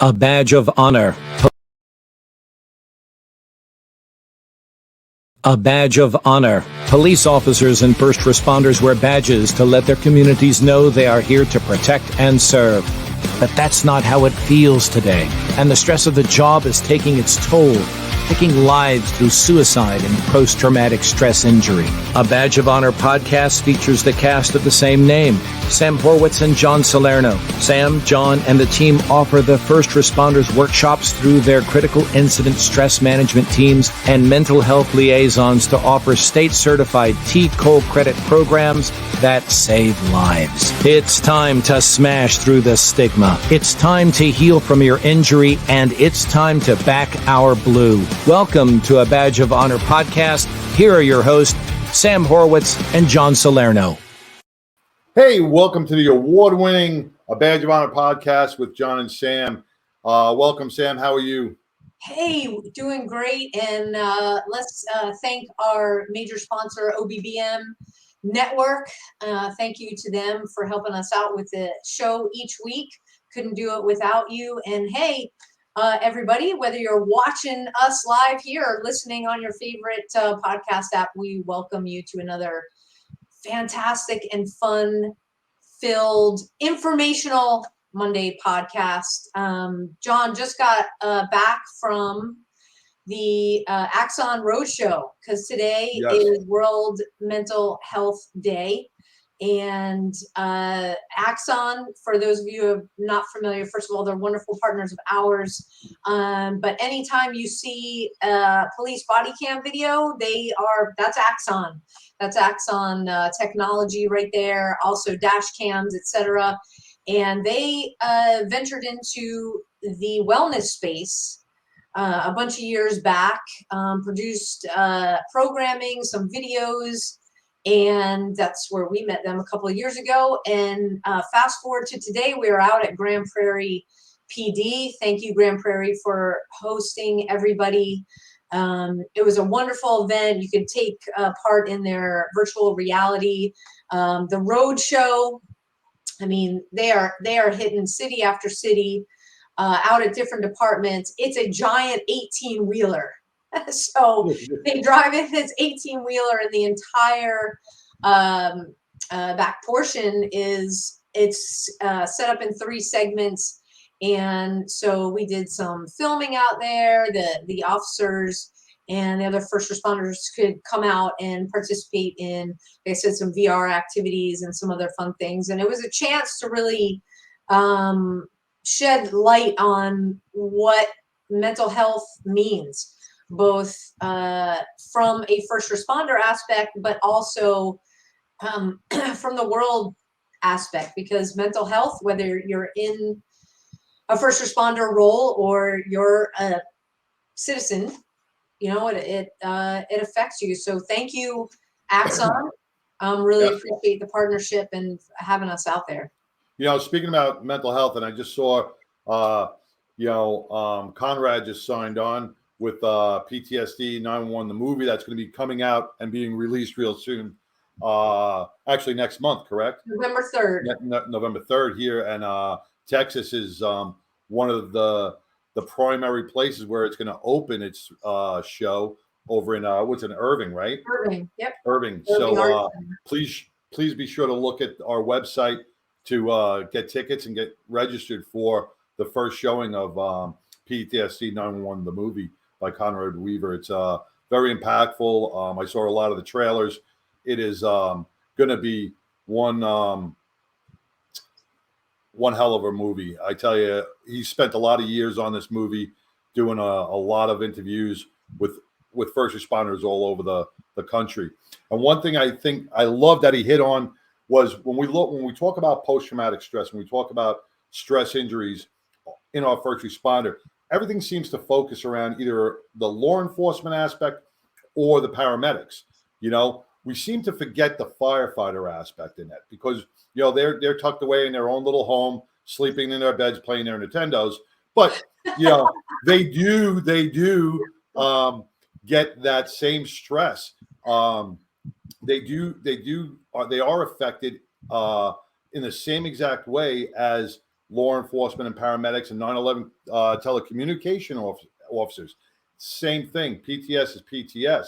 A badge of honor. A badge of honor. Police officers and first responders wear badges to let their communities know they are here to protect and serve. But that's not how it feels today, and the stress of the job is taking its toll, taking lives through suicide and post-traumatic stress injury. A Badge of Honor podcast features the cast of the same name, Sam Horwitz and John Salerno. Sam, John, and the team offer the first responders workshops through their critical incident stress management teams and mental health liaisons to offer state-certified T-Cole credit programs that save lives. It's time to smash through the stigma. It's time to heal from your injury, and it's time to back our blue. Welcome to A Badge of Honor podcast. Here are your hosts, Sam Horwitz and John Salerno. Hey, welcome to the award-winning A Badge of Honor podcast with John and Sam. Welcome, Sam. How are you? Hey, doing great. And let's thank our major sponsor, OBBM Network. Thank you to them for helping us out with the show each week. Couldn't do it without you. And hey, everybody, whether you're watching us live here or listening on your favorite podcast app, we welcome you to another fantastic and fun-filled, informational Monday podcast. John just got back from the Axon Roadshow because today is World Mental Health Day. And Axon, for those of you who are not familiar, first of all, they're wonderful partners of ours. But anytime you see a police body cam video, that's Axon. That's Axon technology right there. Also dash cams, etc. And they ventured into the wellness space a bunch of years back, produced programming, some videos. And that's where we met them a couple of years ago. And fast forward to today, we are out at Grand Prairie PD. Thank you, Grand Prairie, for hosting everybody. It was a wonderful event. You could take part in their virtual reality. The road show, I mean, they are hitting city after city out at different departments. It's a giant 18-wheeler. So they drive in this 18-wheeler, and the entire back portion it's set up in 3 segments. And so we did some filming out there. The officers and the other first responders could come out and participate in, like I said, some VR activities and some other fun things. And it was a chance to really shed light on what mental health means, both from a first responder aspect, but also from the world aspect, because mental health, whether you're in a first responder role or you're a citizen, you know, it affects you. So thank you, Axon. Really appreciate the partnership and having us out there. You know, speaking about mental health, and I just saw, Conrad just signed on with PTSD 911, the movie that's going to be coming out and being released real soon. Actually, next month, correct? November 3rd. November 3rd here. And Texas is one of the primary places where it's going to open its show over in, Irving, right? Irving, yep. Irving. So please be sure to look at our website to get tickets and get registered for the first showing of PTSD 911, the movie by Conrad Weaver. It's very impactful. I saw a lot of the trailers. It is going to be one hell of a movie. I tell you, he spent a lot of years on this movie, doing a lot of interviews with first responders all over the country. And one thing I think I love that he hit on was when we talk about post-traumatic stress, when we talk about stress injuries in our first responder, everything seems to focus around either the law enforcement aspect or the paramedics. You know, we seem to forget the firefighter aspect in that because, you know, they're tucked away in their own little home, sleeping in their beds, playing their Nintendos. But, you know, they do get that same stress. They are affected in the same exact way as law enforcement and paramedics and 911 telecommunication officers. Same thing. PTS is PTS.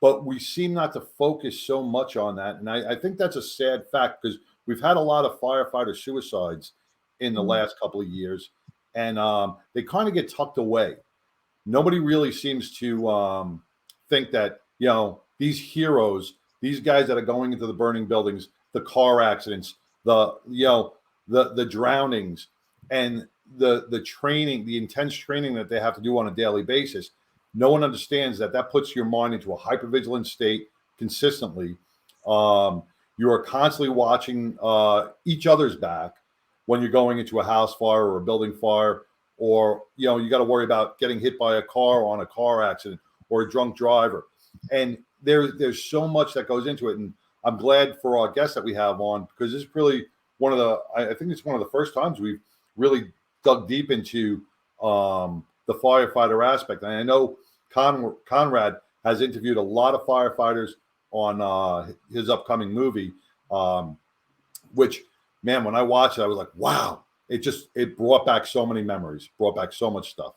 But we seem not to focus so much on that. And I think that's a sad fact, because we've had a lot of firefighter suicides in the last couple of years, and they kind of get tucked away. Nobody really seems to think that, these heroes, these guys that are going into the burning buildings, the car accidents, the drownings, and the training, the intense training that they have to do on a daily basis. No one understands that puts your mind into a hypervigilant state consistently. You are constantly watching each other's back when you're going into a house fire or a building fire, or you got to worry about getting hit by a car on a car accident or a drunk driver. And there's so much that goes into it. And I'm glad for our guests that we have on, because this is really I think it's one of the first times we've really dug deep into the firefighter aspect. And I know Conrad has interviewed a lot of firefighters on his upcoming movie, which, man, when I watched it, I was like, wow, it brought back so many memories, brought back so much stuff.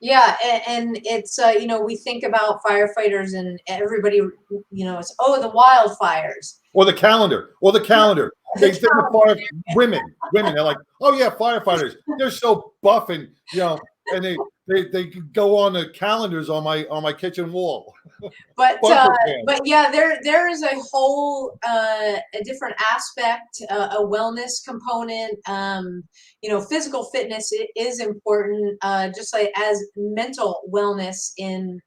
Yeah, and it's we think about firefighters and everybody, it's the wildfires or the calendar. They think of women. They're like, oh yeah, firefighters. They're so buff, and and they go on the calendars on my kitchen wall. But yeah, there is a whole a different aspect, a wellness component. Physical fitness is important, just like as mental wellness in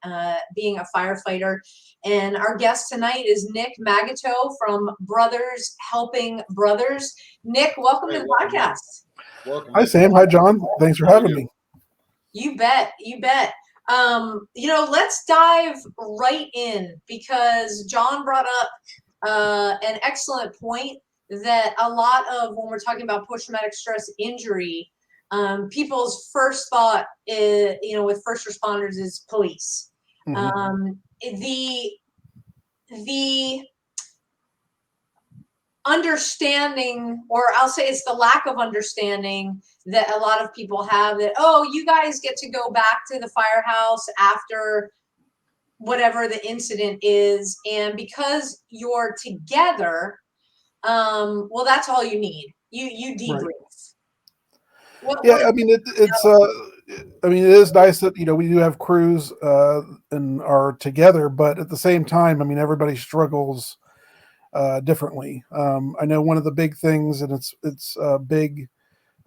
being a firefighter. And our guest tonight is Nick Magoteaux from Brothers Helping Brothers. Nick, welcome to the podcast. Welcome. Hi, Sam. Hi, John. Thanks for having me. You bet. Let's dive right in, because John brought up an excellent point that a lot of, when we're talking about post-traumatic stress injury, people's first thought is, with first responders, is police. Mm-hmm. The understanding, or I'll say it's the lack of understanding that a lot of people have, that, you guys get to go back to the firehouse after whatever the incident is, and because you're together, that's all you need. You debrief. Right. It is nice that we do have crews and are together, but at the same time, everybody struggles differently. I know one of the big things, and it's big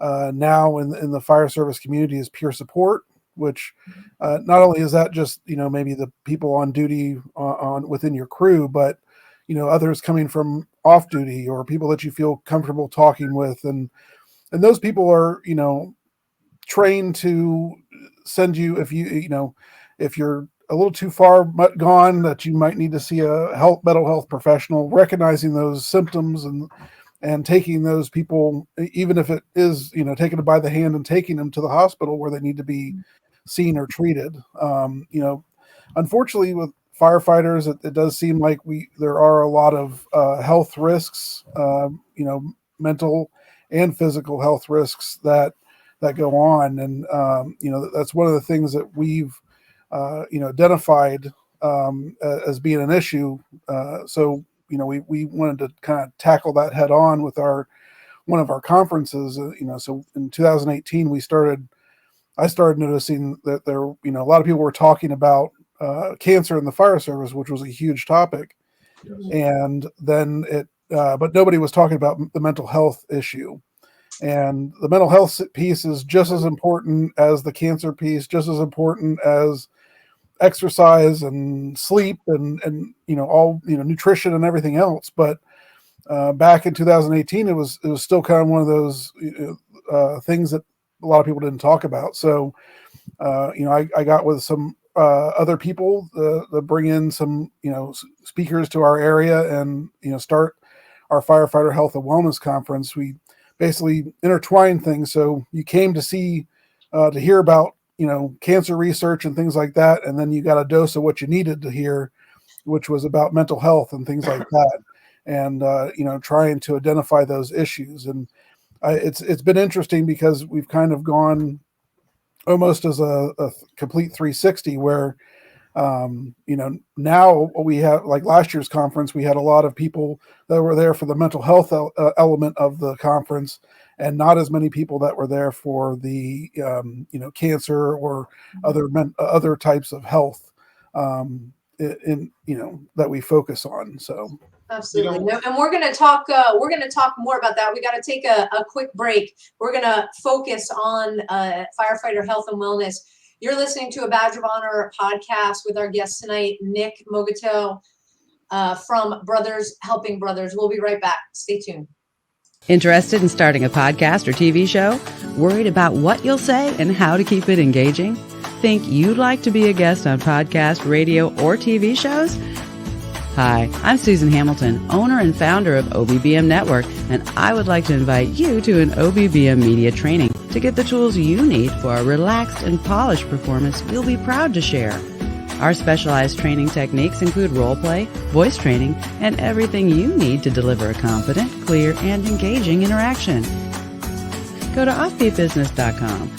now in the fire service community, is peer support, which not only is that just maybe the people on duty on within your crew, but others coming from off duty, or people that you feel comfortable talking with, and those people are trained to send you, if you're a little too far gone, that you might need to see a mental health professional, recognizing those symptoms and taking those people, even if it is, taking them by the hand and taking them to the hospital where they need to be seen or treated. Unfortunately, with firefighters, it does seem like there are a lot of health risks, mental and physical health risks that go on. And, that's one of the things that we've, identified as being an issue. So we wanted to kind of tackle that head on with one of our conferences. So in 2018, I started noticing that there, a lot of people were talking about cancer in the fire service, which was a huge topic. Yes. And then but nobody was talking about the mental health issue. And the mental health piece is just as important as the cancer piece, just as important as exercise and sleep and all nutrition and everything else. But back in 2018, it was still kind of one of those things that a lot of people didn't talk about. So I got with some other people that bring in some speakers to our area, and start our Firefighter Health and Wellness Conference. We basically intertwine things. So you came to hear about cancer research and things like that, and then you got a dose of what you needed to hear, which was about mental health and things like that, and trying to identify those issues. And it's been interesting because we've kind of gone almost as a complete 360 where, now we have, like last year's conference, we had a lot of people that were there for the mental health element of the conference, and not as many people that were there for the, cancer or other types of health, that we focus on. So. Absolutely. And we're going to talk more about that. We got to take a quick break. We're going to focus on firefighter health and wellness. You're listening to a Badge of Honor podcast with our guest tonight, Nick Magoteaux, from Brothers Helping Brothers. We'll be right back. Stay tuned. Interested in starting a podcast or TV show? Worried about what you'll say and how to keep it engaging? Think you'd like to be a guest on podcast, radio, or TV shows? Hi, I'm Susan Hamilton, owner and founder of OBBM Network, and I would like to invite you to an OBBM media training to get the tools you need for a relaxed and polished performance we'll be proud to share. Our specialized training techniques include role play, voice training, and everything you need to deliver a confident, clear, and engaging interaction. Go to offbeatbusiness.com.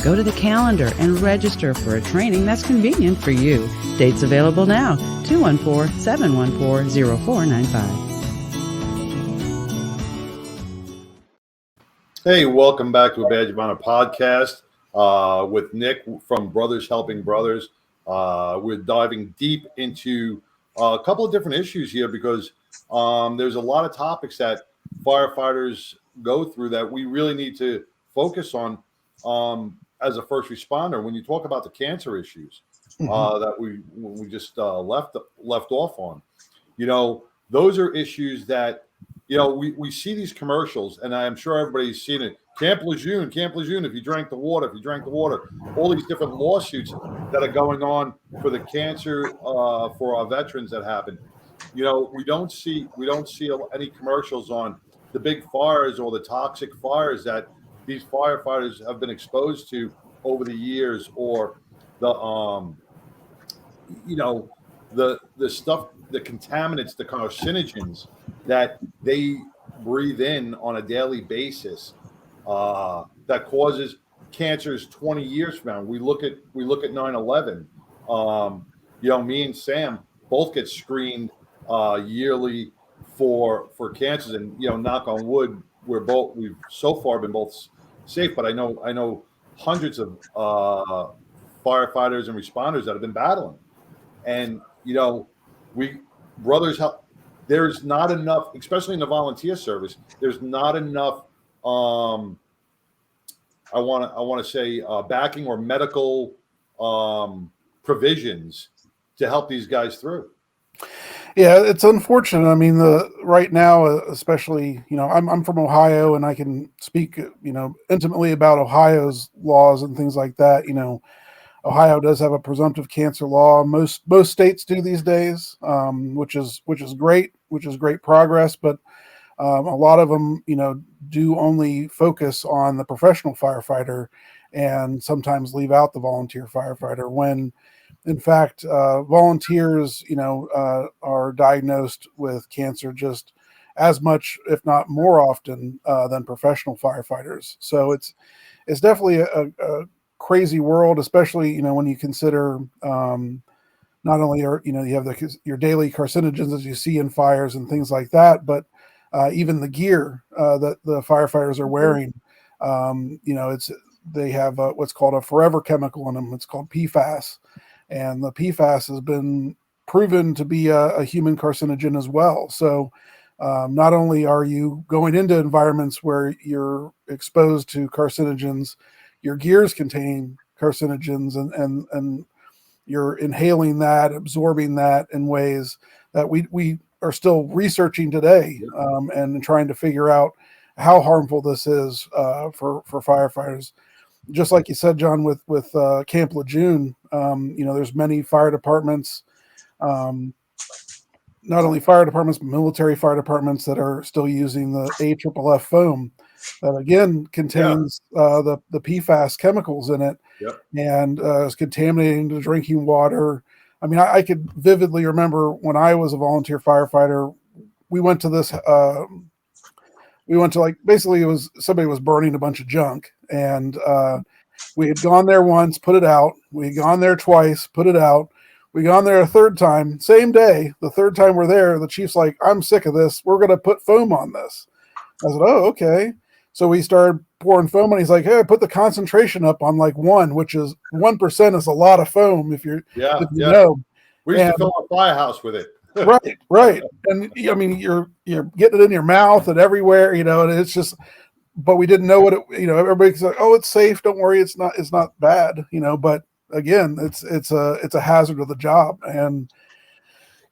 Go to the calendar and register for a training that's convenient for you. Dates available now, 214-714-0495. Hey, welcome back to a Badge of Honor podcast with Nick from Brothers Helping Brothers. We're diving deep into a couple of different issues here because there's a lot of topics that firefighters go through that we really need to focus on as a first responder. When you talk about the cancer issues that we just left off on, those are issues that we see these commercials, and I'm sure everybody's seen it. Camp Lejeune, if you drank the water, all these different lawsuits that are going on for the cancer for our veterans that happen. We don't see any commercials on the big fires or the toxic fires that these firefighters have been exposed to over the years, or the stuff, the contaminants, the carcinogens that they breathe in on a daily basis that causes cancers 20 years from now. We look at 9/11. Me and Sam both get screened yearly for cancers, and knock on wood, we've so far been both safe, but I know hundreds of firefighters and responders that have been battling, and we brothers help. There's not enough, especially in the volunteer service. There's not enough. I want to say backing or medical provisions to help these guys through. Yeah, it's unfortunate. I mean, right now, especially, I'm from Ohio, and I can speak, intimately about Ohio's laws and things like that. Ohio does have a presumptive cancer law. Most states do these days, which is great, progress. But a lot of them, do only focus on the professional firefighter, and sometimes leave out the volunteer firefighter when, in fact, volunteers, are diagnosed with cancer just as much, if not more often, than professional firefighters. So it's definitely a crazy world, especially when you consider not only are you have your daily carcinogens as you see in fires and things like that, but even the gear that the firefighters are wearing. They have what's called a forever chemical in them. It's called PFAS. And the PFAS has been proven to be a human carcinogen as well. So not only are you going into environments where you're exposed to carcinogens, your gears contain carcinogens, and you're inhaling that, absorbing that in ways that we are still researching today, and trying to figure out how harmful this is for firefighters. Just like you said, John, with Camp Lejeune, there's many fire departments, not only fire departments, but military fire departments that are still using the AFFF foam that, again, contains the PFAS chemicals in it, and is contaminating the drinking water. I mean, I could vividly remember when I was a volunteer firefighter, we went to this we went to like, basically it was somebody was burning a bunch of junk, and we had gone there once, put it out. We had gone there twice, put it out. We gone there a third time, same day. The third time we're there, the chief's like, I'm sick of this. We're going to put foam on this. I said, oh, okay. So we started pouring foam, and he's like, hey, put the concentration up on like 1, which is 1% is a lot of foam if you know. We used to fill a firehouse with it. Right. And I mean, you're getting it in your mouth and everywhere, and it's just, but we didn't know what it, everybody's like, oh, it's safe. Don't worry. It's not bad, but again, it's a hazard of the job. And,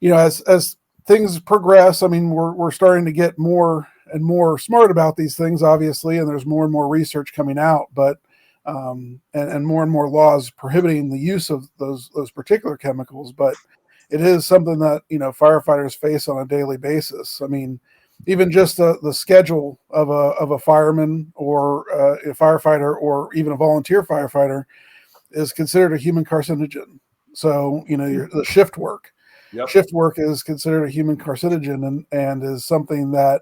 as things progress, I mean, we're starting to get more and more smart about these things, obviously, and there's more and more research coming out, but, and more laws prohibiting the use of those particular chemicals. But it is something that, firefighters face on a daily basis. I mean, even just the schedule of a fireman or a firefighter or even a volunteer firefighter is considered a human carcinogen. So, the shift work. Yep. Shift work is considered a human carcinogen and is something that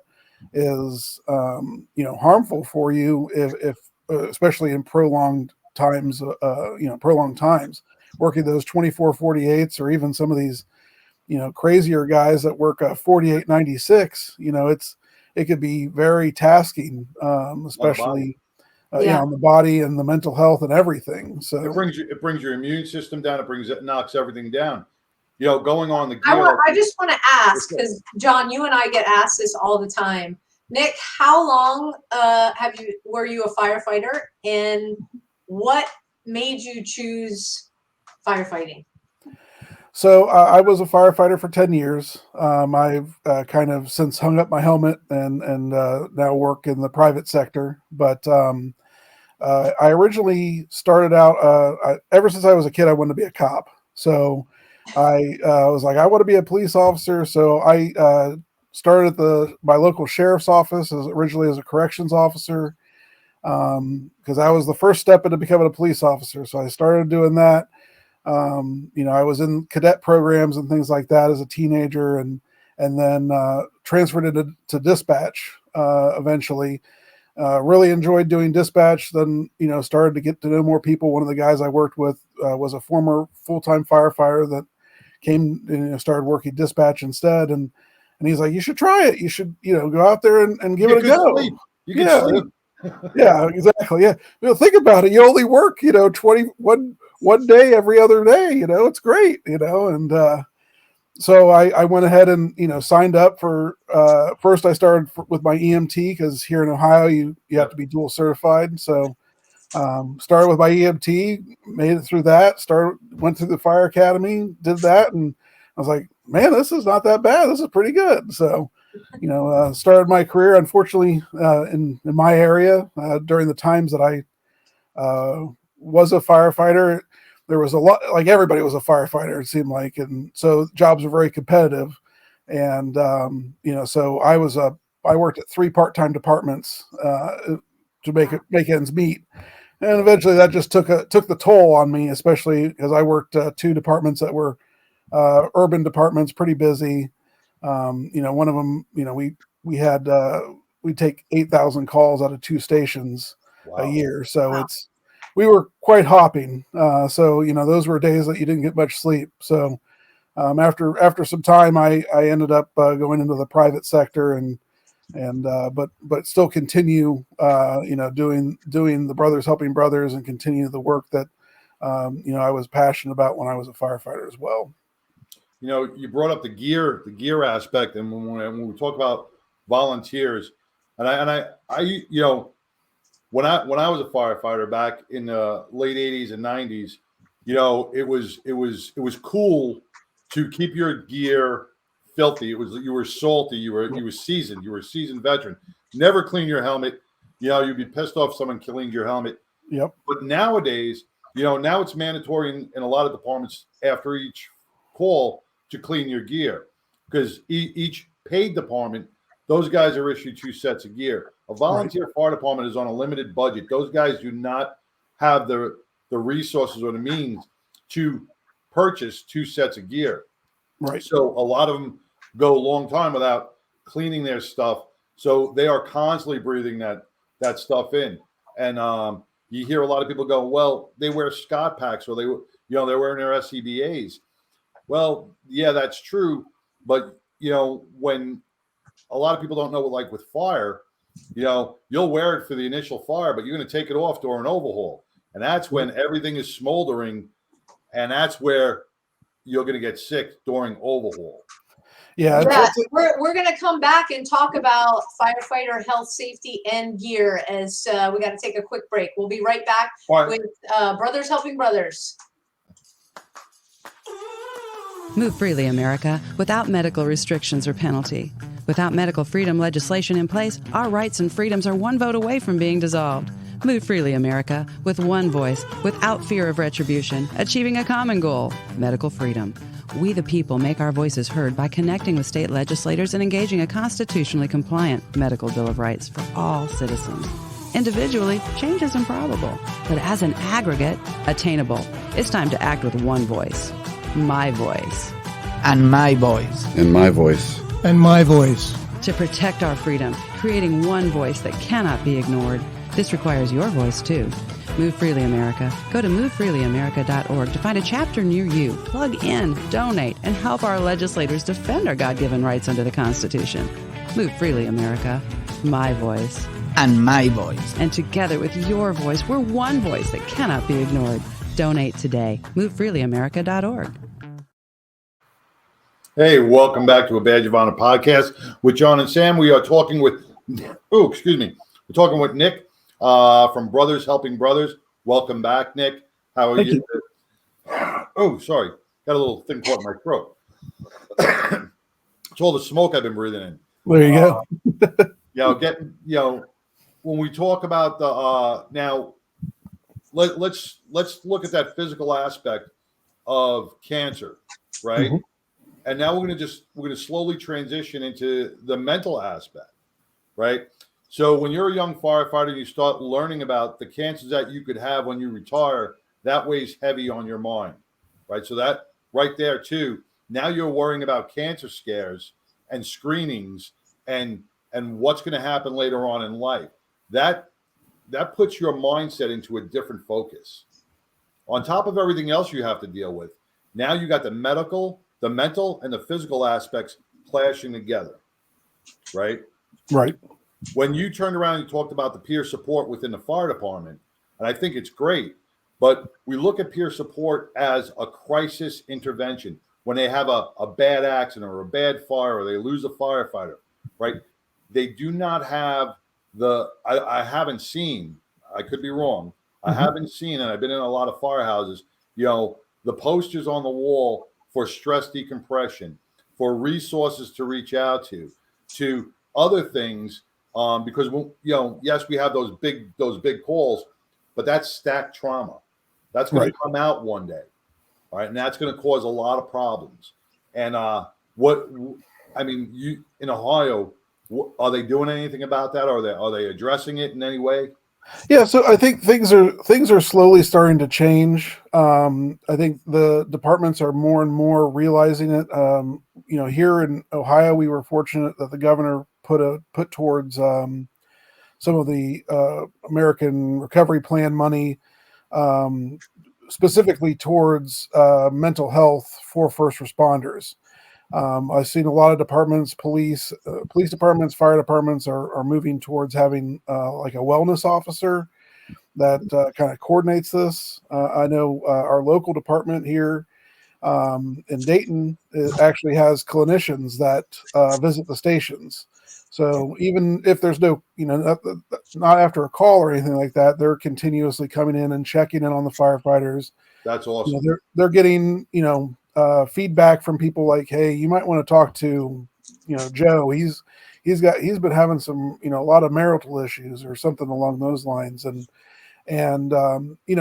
is, harmful for you if especially in prolonged times, working those 24/48s, or even some of these, crazier guys that work 48/96. It could be very tasking, especially on the body and the mental health and everything. So it brings your immune system down. It knocks everything down. Going on the gear. I just want to ask, because John, you and I get asked this all the time. Nick, how long were you a firefighter, and what made you choose firefighting? So I was a firefighter for 10 years. I've kind of since hung up my helmet and now work in the private sector. But I originally started out, ever since I was a kid, I wanted to be a cop. So I was like, I want to be a police officer. So I started at my local sheriff's office originally as a corrections officer, because I was the first step into becoming a police officer. So I started doing that. I was in cadet programs and things like that as a teenager, and then transferred to dispatch eventually. Really enjoyed doing dispatch. Then, started to get to know more people. One of the guys I worked with was a former full-time firefighter that came and started working dispatch instead. And he's like, you should try it. You should, go out there and give it a go. Sleep. You can sleep. Yeah, exactly. Yeah. Think about it. You only work, 21 day every other day, it's great, and so I went ahead and, signed up for, first I started with my EMT, because here in Ohio, you have to be dual certified. So started with my EMT, made it through that, went through the fire academy, did that. And I was like, man, this is not that bad. This is pretty good. So, started my career, unfortunately, in my area, during the times that I was a firefighter. There was a lot, like everybody was a firefighter, it seemed like. And so jobs were very competitive. And, so I worked at 3 part-time departments to make ends meet. And eventually that just took the toll on me, especially because I worked 2 departments that were urban departments, pretty busy. One of them, we take 8,000 calls out of 2 stations a year. So we were quite hopping. So, those were days that you didn't get much sleep. So after some time, I ended up going into the private sector but still continue, doing the Brothers Helping Brothers, and continue the work that, I was passionate about when I was a firefighter as well. You brought up the gear aspect, and when we talk about volunteers, and I when I was a firefighter back in the late 80s and 90s, it was cool to keep your gear filthy. You were salty, you were seasoned, you were a seasoned veteran. Never clean your helmet. You'd be pissed off someone killing your helmet. Yep. But nowadays, now it's mandatory in a lot of departments after each call to clean your gear, because each paid department, those guys are issued 2 sets of gear. A volunteer fire department is on a limited budget. Those guys do not have the resources or the means to purchase 2 sets of gear. Right. So a lot of them go a long time without cleaning their stuff. So they are constantly breathing that stuff in. And you hear a lot of people go, well, they wear Scott packs, or they're wearing their SCBAs. Well, yeah, that's true. But, when a lot of people don't know what, like with fire, you'll wear it for the initial fire, but you're going to take it off during an overhaul. And that's when everything is smoldering. And that's where you're going to get sick during overhaul. Yeah. We're going to come back and talk about firefighter health, safety, and gear as we got to take a quick break. We'll be right back with Brothers Helping Brothers. Move freely, America, without medical restrictions or penalty. Without medical freedom legislation in place, our rights and freedoms are one vote away from being dissolved. Move freely, America, with one voice, without fear of retribution, achieving a common goal, medical freedom. We the people make our voices heard by connecting with state legislators and engaging a constitutionally compliant medical Bill of Rights for all citizens. Individually, change is improbable, but as an aggregate, attainable. It's time to act with one voice. My voice. And my voice. And my voice. And my voice. To protect our freedom, creating one voice that cannot be ignored. This requires your voice, too. Move Freely America. Go to movefreelyamerica.org to find a chapter near you. Plug in, donate, and help our legislators defend our God-given rights under the Constitution. Move Freely America. My voice. And my voice. And together with your voice, we're one voice that cannot be ignored. Donate today. MoveFreelyAmerica.org. Hey, welcome back to a Badge of Honor podcast with John and Sam. We are talking with, we're talking with Nick from Brothers Helping Brothers. Welcome back, Nick. How are you? Oh, sorry. Got a little thing caught in my throat. It's all the smoke I've been breathing in. There you go. When we talk about the now, let's look at that physical aspect of cancer, right? Mm-hmm. And now we're going to slowly transition into the mental aspect, right? So when you're a young firefighter, you start learning about the cancers that you could have when you retire. That weighs heavy on your mind, right? So that right there too. Now you're worrying about cancer scares and screenings and what's going to happen later on in life. That puts your mindset into a different focus. On top of everything else you have to deal with, now you got the medical, the mental, and the physical aspects clashing together, right? Right. When you turned around and talked about the peer support within the fire department, and I think it's great, but we look at peer support as a crisis intervention. When they have a bad accident or a bad fire or they lose a firefighter, right? They do not have I haven't seen, I could be wrong, I haven't seen, and I've been in a lot of firehouses, the posters on the wall for stress decompression, for resources to reach out to other things, because yes, we have those big calls, but that's stacked trauma. That's going to come out one day, all right, and that's going to cause a lot of problems. And you in Ohio, are they doing anything about that? Are they addressing it in any way? Yeah, so I think things are slowly starting to change. I think the departments are more and more realizing it. Here in Ohio, we were fortunate that the governor put towards some of the American Recovery Plan money, specifically towards mental health for first responders. I've seen a lot of departments, police departments, fire departments are moving towards having like a wellness officer that kind of coordinates this. I know our local department here in Dayton actually has clinicians that visit the stations. So even if there's no, not after a call or anything like that, they're continuously coming in and checking in on the firefighters. That's awesome. They're getting, feedback from people like, hey, you might want to talk to, Joe. He's been having some, a lot of marital issues or something along those lines. And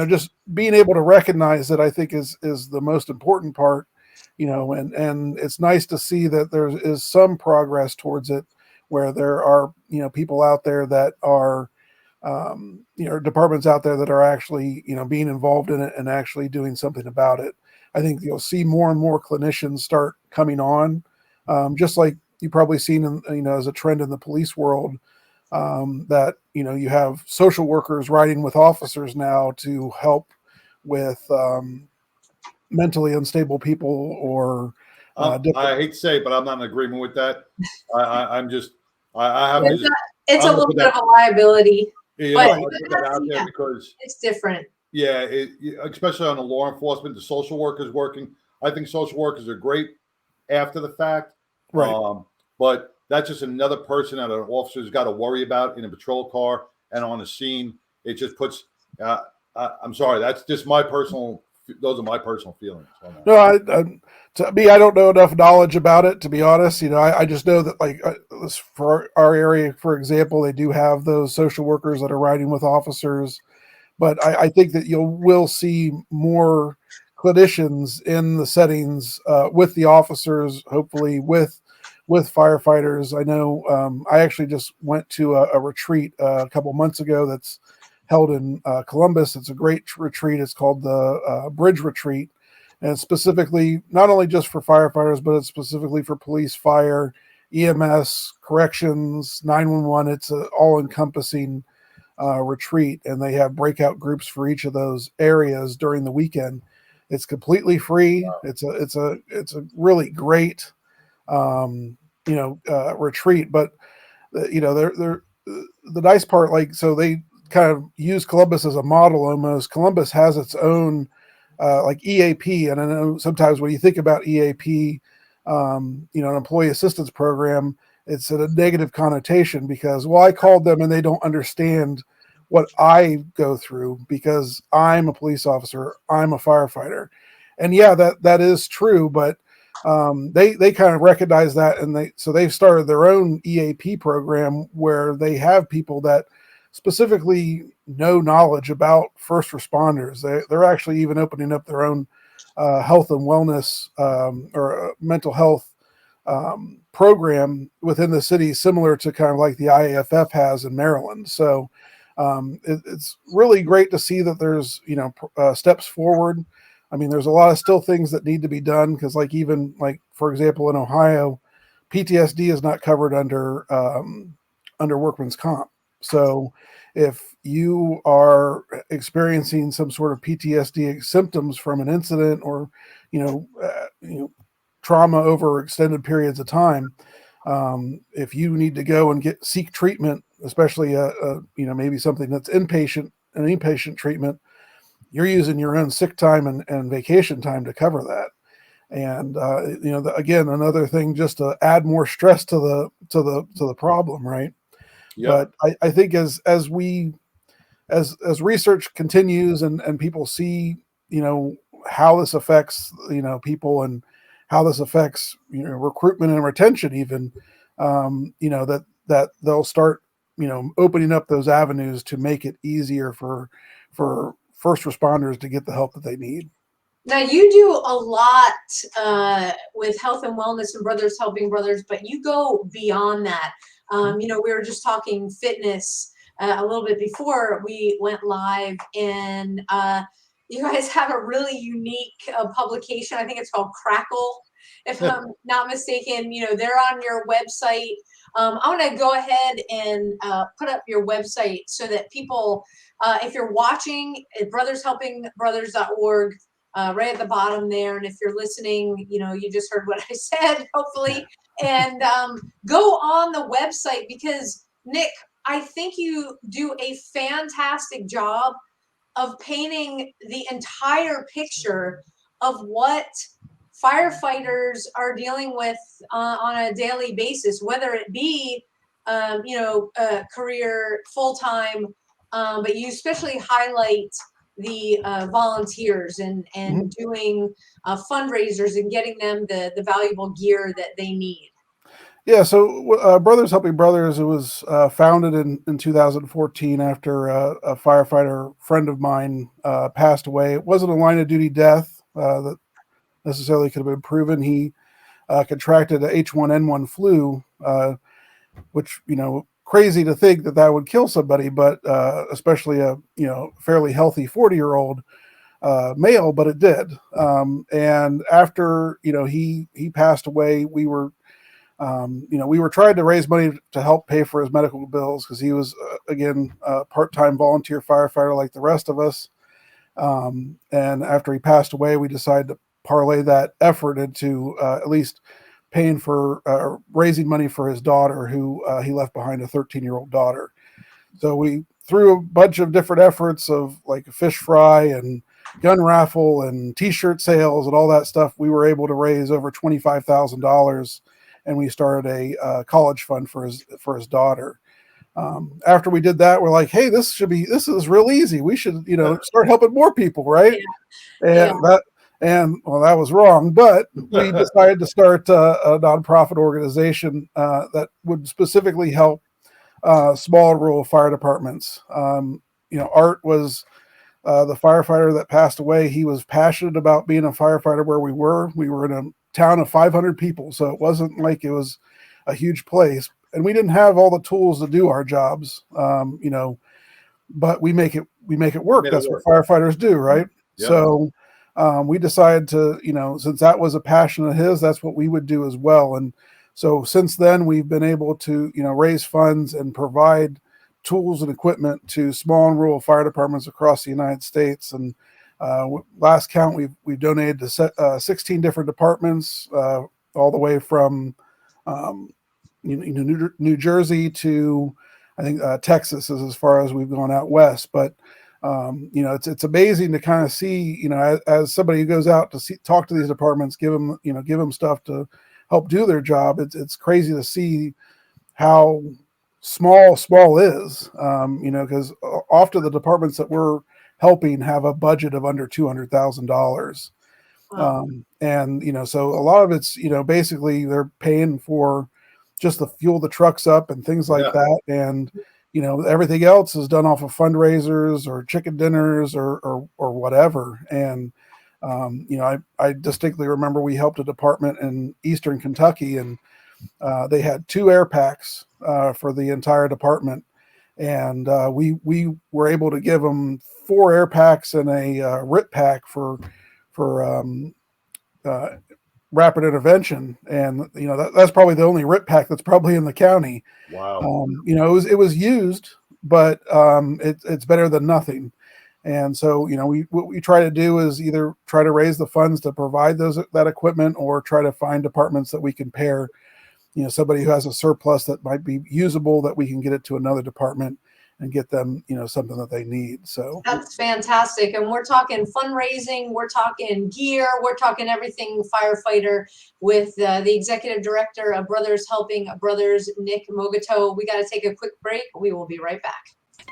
just being able to recognize that, I think is the most important part, and it's nice to see that there is some progress towards it, where there are, people out there that are, departments out there that are actually, being involved in it and actually doing something about it. I think you'll see more and more clinicians start coming on, just like, you've probably seen, as a trend in the police world, that, you have social workers riding with officers now to help with mentally unstable people or I hate to say it, but I'm not in agreement with that. I'm just, I have It's to. it's a I'm gonna little put bit that- of a liability, Yeah, but I put that out there yeah, because it's different. yeah, especially on the law enforcement, the social workers working. I think social workers are great after the fact, right. but that's just another person that an officer's got to worry about in a patrol car and on a scene. It just puts. I'm sorry, that's just my personal. Those are my personal feelings on that. No, to me, I don't know enough knowledge about it, to be honest. I just know that, like, for our area, for example, they do have those social workers that are riding with officers. But I think that will see more clinicians in the settings with the officers, hopefully with firefighters. I know I actually just went to a retreat a couple months ago that's held in Columbus. It's a great retreat. It's called the Bridge Retreat, and specifically not only just for firefighters, but it's specifically for police, fire, EMS, corrections, 911. It's an all-encompassing retreat, and they have breakout groups for each of those areas during the weekend. It's completely free. Wow. It's a really great retreat. But they're the nice part, like, so they kind of use Columbus as a model almost. Columbus has its own like EAP, and I know sometimes when you think about EAP, an employee assistance program, it's a negative connotation because, well, I called them and they don't understand what I go through because I'm a police officer, I'm a firefighter. And yeah, that is true, but they kind of recognize that, and they've started their own EAP program where they have people that specifically know knowledge about first responders. They're actually even opening up their own health and wellness or mental health program within the city, similar to kind of like the IAFF has in Maryland. So it's really great to see that there's steps forward. I mean, there's a lot of still things that need to be done because, like, even like, for example, in Ohio, PTSD is not covered under workman's comp. So if you are experiencing some sort of PTSD symptoms from an incident or trauma over extended periods of time, if you need to go and seek treatment, especially maybe something that's an inpatient treatment, you're using your own sick time and vacation time to cover that. And again, another thing just to add more stress to the problem, right? Yeah. But I think as research continues and people see how this affects people and how this affects recruitment and retention, even that they'll start opening up those avenues to make it easier for first responders to get the help that they need. Now, you do a lot with health and wellness and Brothers Helping Brothers, but you go beyond that. We were just talking fitness a little bit before we went live, and you guys have a really unique publication. I think it's called Crackle, if I'm not mistaken. They're on your website. I'm going to go ahead and put up your website so that people, if you're watching, brothershelpingbrothers.org, right at the bottom there. And if you're listening, you just heard what I said, hopefully, and go on the website because, Nick, I think you do a fantastic job of painting the entire picture of what firefighters are dealing with on a daily basis, whether it be, career, full-time, but you especially highlight the volunteers and doing fundraisers and getting them the valuable gear that they need. Yeah, so Brothers Helping Brothers, it was founded in 2014 after a firefighter friend of mine passed away. It wasn't a line of duty death that necessarily could have been proven. He contracted a H1N1 flu, which, crazy to think that would kill somebody, but especially a fairly healthy 40-year-old male, but it did. And after he passed away, we were we were trying to raise money to help pay for his medical bills because he was, again, a part-time volunteer firefighter like the rest of us. And after he passed away, we decided to parlay that effort into at least paying for raising money for his daughter, who he left behind, a 13-year-old daughter. So we through a bunch of different efforts of like a fish fry and gun raffle and t-shirt sales and all that stuff, we were able to raise over $25,000, and we started a college fund for his daughter. After we did that, we're like, hey, this is real easy. We should, start helping more people, right? Yeah. And that was wrong, but we decided to start a nonprofit organization that would specifically help small rural fire departments. Art was the firefighter that passed away. He was passionate about being a firefighter where we were. We were in a town of 500 people, so it wasn't like it was a huge place. And we didn't have all the tools to do our jobs, but we make it work. That's what firefighters do, right? Yep. So we decided to, since that was a passion of his, that's what we would do as well. And so since then, we've been able to, raise funds and provide tools and equipment to small and rural fire departments across the United States. And last count, we've donated to 16 different departments, all the way from New Jersey to, I think, Texas is as far as we've gone out west. But it's amazing to kind of see, as somebody who goes out to talk to these departments, give them stuff to help do their job. It's crazy to see how small is, because often the departments that we're helping have a budget of under $200,000. Wow. So a lot of it's, basically they're paying for just the fuel the trucks up and things like that. And, everything else is done off of fundraisers or chicken dinners or whatever. And, I distinctly remember we helped a department in Eastern Kentucky, and they had 2 air packs for the entire department. And we were able to give them 4 air packs and a RIT pack for rapid intervention. And, that's probably the only RIT pack that's probably in the county. Wow. It was used, but it's better than nothing. And so, what we try to do is either try to raise the funds to provide that equipment, or try to find departments that we can pair, somebody who has a surplus that might be usable, that we can get it to another department and get them, something that they need. So that's fantastic. And we're talking fundraising, we're talking gear, we're talking everything firefighter with the executive director of Brothers Helping Brothers, Nick Magoteaux. We got to take a quick break. We will be right back.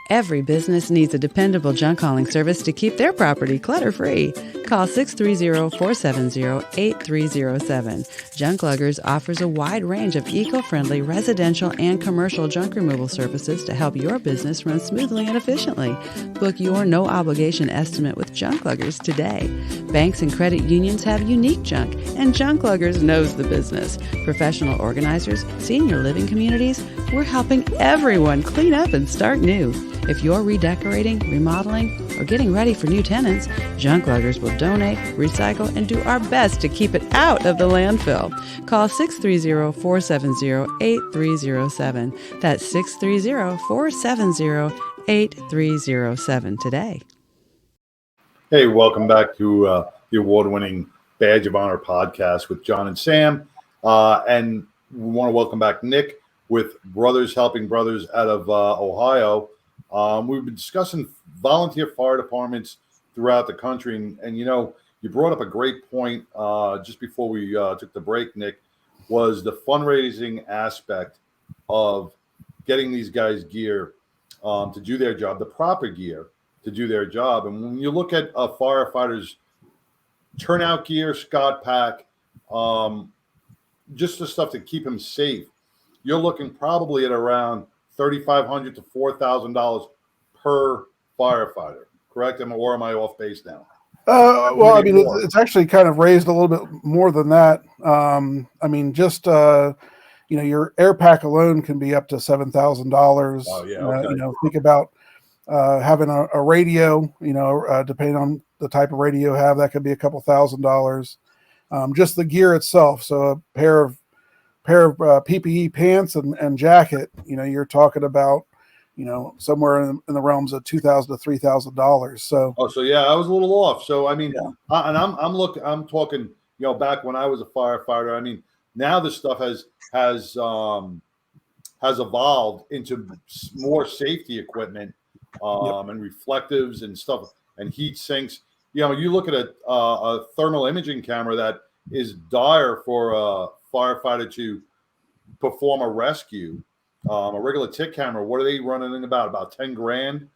Every business needs a dependable junk hauling service to keep their property clutter-free. Call 630-470-8307. Junk Luggers offers a wide range of eco-friendly residential and commercial junk removal services to help your business run smoothly and efficiently. Book your no-obligation estimate with Junk Luggers today. Banks and credit unions have unique junk, and Junk Luggers knows the business. Professional organizers, senior living communities, we're helping everyone clean up and start new. If you're redecorating, remodeling, or getting ready for new tenants, Junk Luggers will donate, recycle, and do our best to keep it out of the landfill. Call 630-470-8307. That's 630-470-8307 today. Hey, welcome back to the award-winning Badge of Honor podcast with John and Sam. And we want to welcome back Nick with Brothers Helping Brothers out of Ohio. We've been discussing volunteer fire departments throughout the country. And you brought up a great point just before we took the break, Nick, was the fundraising aspect of getting these guys gear to do their job, the proper gear to do their job. And when you look at firefighters' turnout gear, Scott pack, just the stuff to keep them safe, you're looking probably at around $3,500 to $4,000 per firefighter, correct? Or am I off base now? Well, I mean, it's actually kind of raised a little bit more than that. I mean, just your air pack alone can be up to $7,000. Oh, yeah. Okay. Think about having a radio. Depending on the type of radio you have, that could be a couple $1,000s. Just the gear itself. So a pair of pair of PPE pants and jacket, you're talking about, somewhere in the realms of $2,000 to $3,000. So, so yeah, I was a little off. So I mean, yeah. and I'm talking, back when I was a firefighter. I mean, now this stuff has evolved into more safety equipment, and reflectives and stuff, and heat sinks. You look at a thermal imaging camera that is dire for a firefighter to perform a rescue. A regular tick camera, what are they running in about 10 grand,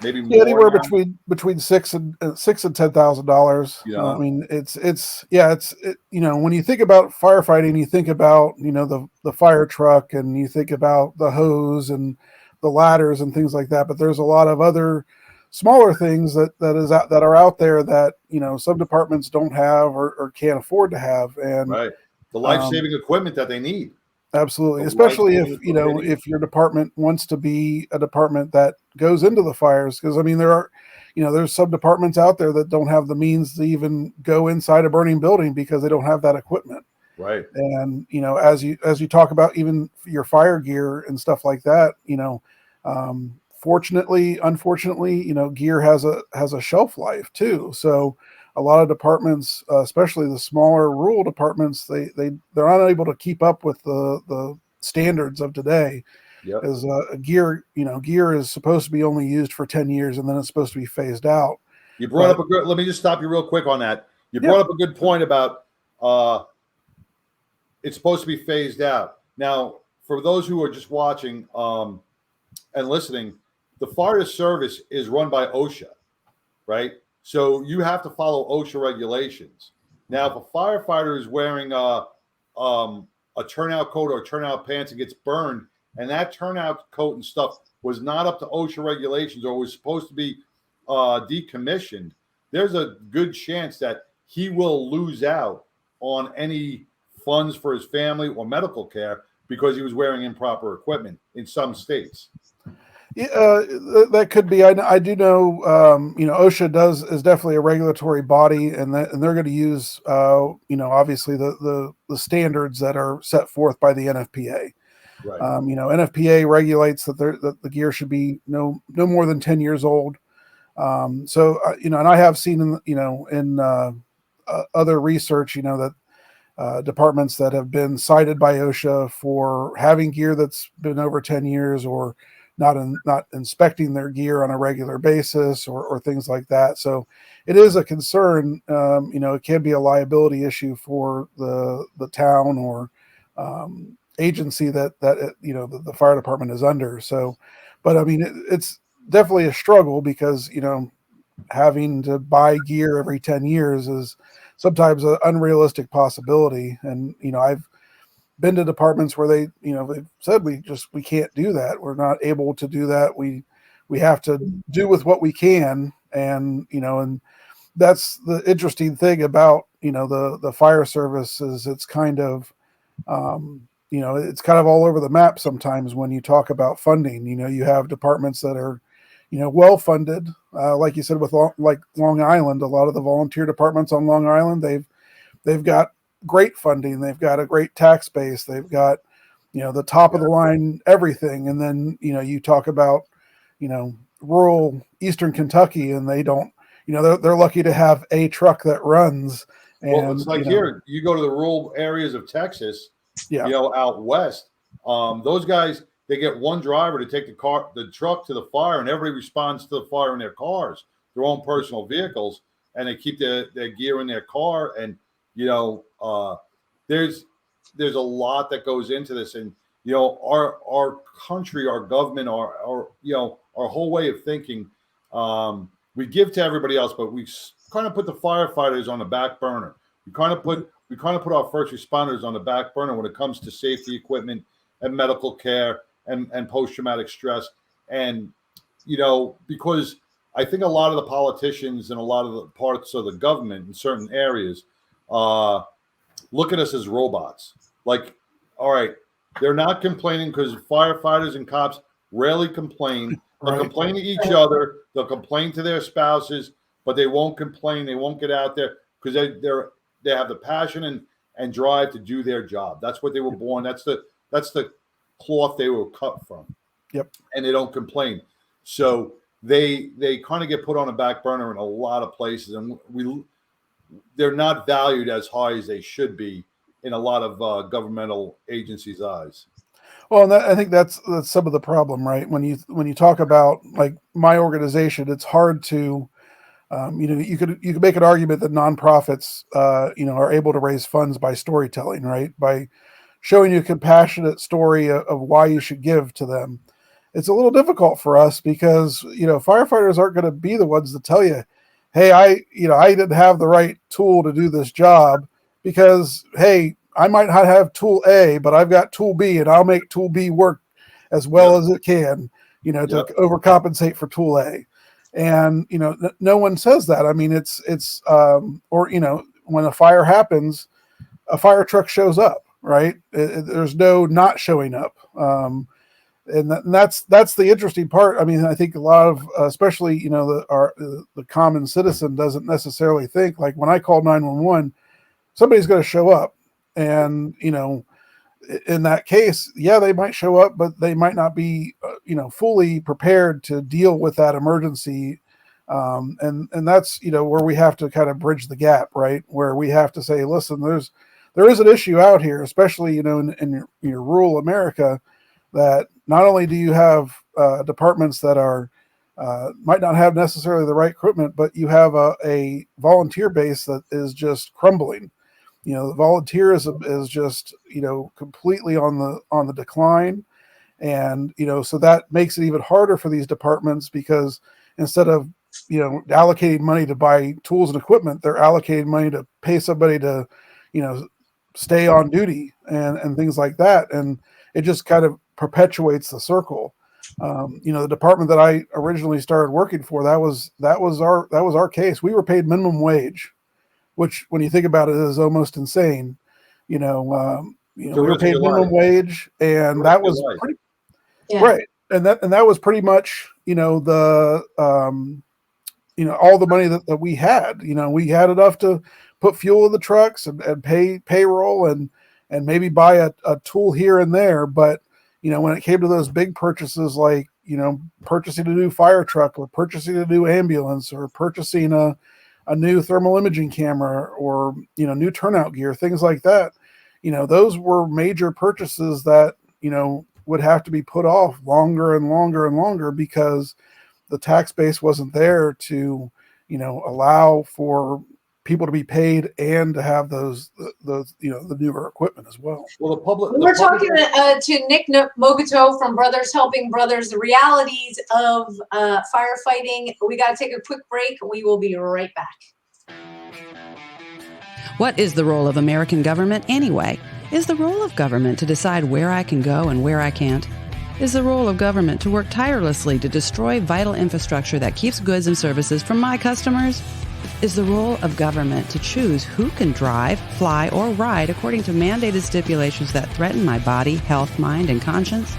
maybe more? Anywhere between $6,000 and $10,000. I mean, it's when you think about firefighting, you think about the fire truck, and you think about the hose and the ladders and things like that. But there's a lot of other smaller things that are out there that some departments don't have or can't afford to have, and right, the life-saving equipment that they need. Absolutely, especially if your department wants to be a department that goes into the fires, because I mean there's some departments out there that don't have the means to even go inside a burning building because they don't have that equipment. Right. And as you talk about even your fire gear and stuff like that, fortunately, unfortunately, gear has a shelf life too. So a lot of departments, especially the smaller rural departments, they're not able to keep up with the standards of today. Yep. As gear is supposed to be only used for 10 years, and then it's supposed to be phased out. You brought up let me just stop you real quick on that. You brought up a good point about it's supposed to be phased out. Now, for those who are just watching and listening, the fire service is run by OSHA, right? So you have to follow OSHA regulations. Now, if a firefighter is wearing a turnout coat or turnout pants and gets burned, and that turnout coat and stuff was not up to OSHA regulations or was supposed to be decommissioned, there's a good chance that he will lose out on any funds for his family or medical care because he was wearing improper equipment in some states. Yeah, that could be. I do know. OSHA is definitely a regulatory body, and they're going to use, obviously the standards that are set forth by the NFPA. Right. NFPA regulates that the gear should be no more than 10 years old. And I have seen in other research, that departments that have been cited by OSHA for having gear that's been over 10 years or not inspecting their gear on a regular basis or things like that. So it is a concern. It can be a liability issue for the town or agency that the fire department is under. So, but I mean, it's definitely a struggle because, having to buy gear every 10 years is sometimes an unrealistic possibility. And, I've been to departments where they've said we can't do that. We're not able to do that. We have to do with what we can. And, and that's the interesting thing about, the fire service is it's kind of, it's kind of all over the map sometimes when you talk about funding. You have departments that are, well funded, like you said, with like Long Island. A lot of the volunteer departments on Long Island, they've got great funding. They've got a great tax base. They've got, the top of the line everything. And then, you talk about, rural Eastern Kentucky, and they don't, they're lucky to have a truck that runs. And, well, it's like here, you go to the rural areas of Texas, out west. Those guys, they get one driver to take the truck to the fire, and everybody responds to the fire in their cars, their own personal vehicles, and they keep their gear in their car. And there's a lot that goes into this, and our country, our government, our whole way of thinking. We give to everybody else, but we kind of put the firefighters on the back burner. We kind of put our first responders on the back burner when it comes to safety equipment and medical care and post-traumatic stress. And, because I think a lot of the politicians and a lot of the parts of the government in certain areas look at us as robots. Like, all right, they're not complaining because firefighters and cops rarely complain. They'll complain to each other. They'll complain to their spouses, but they won't complain. They won't get out there because they have the passion and drive to do their job. That's what they were born. That's the cloth they were cut from. Yep. And they don't complain. So they kind of get put on a back burner in a lot of places, and they're not valued as high as they should be in a lot of governmental agencies' eyes. Well, and I think that's some of the problem, right? When you talk about like my organization, it's hard to, you could make an argument that nonprofits, are able to raise funds by storytelling, right? By showing you a compassionate story of why you should give to them. It's a little difficult for us because, firefighters aren't going to be the ones to tell you, hey, I didn't have the right tool to do this job because, hey, I might not have tool A, but I've got tool B and I'll make tool B work as well as it can, to overcompensate for tool A. And, no one says that. I mean, when a fire happens, a fire truck shows up, right? There's no not showing up. And that's the interesting part. I mean, I think a lot of, especially, the common citizen doesn't necessarily think like when I call 911, somebody's going to show up. And, in that case, they might show up, but they might not be, fully prepared to deal with that emergency. And that's, where we have to kind of bridge the gap, right? Where we have to say, listen, there is an issue out here, especially, in your rural America, that not only do you have departments that are might not have necessarily the right equipment, but you have a volunteer base that is just crumbling. The volunteerism is just, completely on the decline. And, so that makes it even harder for these departments because instead of, allocating money to buy tools and equipment, they're allocating money to pay somebody to, stay on duty and things like that. And it just kind of perpetuates the circle. The department that I originally started working for, that was our case. We were paid minimum wage, which when you think about it is almost insane. We were paid minimum wage, and that was pretty right. And that was pretty much, the all the money that we had. We had enough to put fuel in the trucks and pay payroll and maybe buy a tool here and there. But, when it came to those big purchases, like, purchasing a new fire truck or purchasing a new ambulance or purchasing a new thermal imaging camera or, new turnout gear, things like that, those were major purchases that, would have to be put off longer and longer and longer because the tax base wasn't there to, allow for people to be paid and to have those the newer equipment as well. Well, we're talking to Nick Magoteaux from Brothers Helping Brothers, the realities of firefighting. We got to take a quick break. We will be right back. What is the role of American government anyway? Is the role of government to decide where I can go and where I can't? Is the role of government to work tirelessly to destroy vital infrastructure that keeps goods and services from my customers? Is the role of government to choose who can drive, fly, or ride according to mandated stipulations that threaten my body, health, mind, and conscience?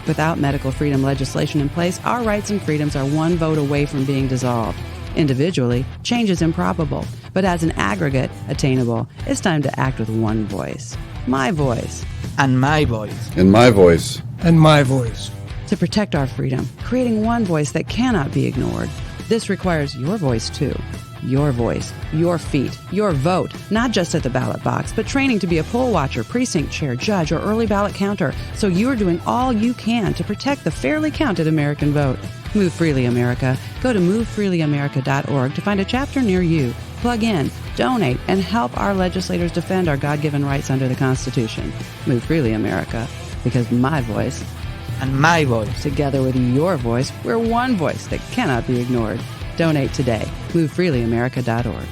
Without medical freedom legislation in place, our rights and freedoms are one vote away from being dissolved. Individually, change is improbable, but as an aggregate, attainable. It's time to act with one voice. My voice. And my voice. And my voice. And my voice. To protect our freedom, creating one voice that cannot be ignored. This requires your voice, too. Your voice, your feet, your vote, not just at the ballot box, but training to be a poll watcher, precinct chair, judge, or early ballot counter, so you are doing all you can to protect the fairly counted American vote. Move Freely America. Go to movefreelyamerica.org to find a chapter near you. Plug in, donate, and help our legislators defend our God-given rights under the Constitution. Move Freely America, because my voice and my voice, together with your voice, we're one voice that cannot be ignored. Donate today. MoveFreelyAmerica.org.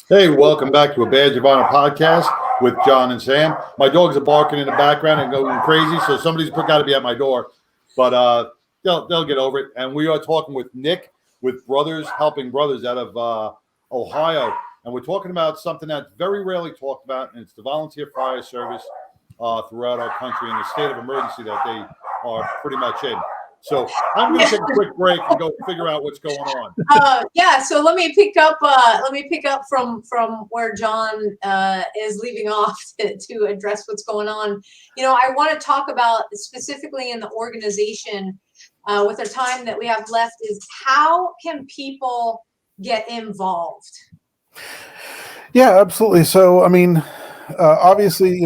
Hey, welcome back to a Badge of Honor podcast with John and Sam. My dogs are barking in the background and going crazy, so somebody's got to be at my door. But they'll get over it. And we are talking with Nick with Brothers Helping Brothers out of Ohio. And we're talking about something that's very rarely talked about, and it's the volunteer fire service throughout our country and the state of emergency that they are pretty much in. So I'm going to take a quick break and go figure out what's going on. Yeah, so let me pick up from where John is leaving off to address what's going on. I want to talk about specifically in the organization with the time that we have left is how can people get involved? Yeah, absolutely. So, I mean, obviously,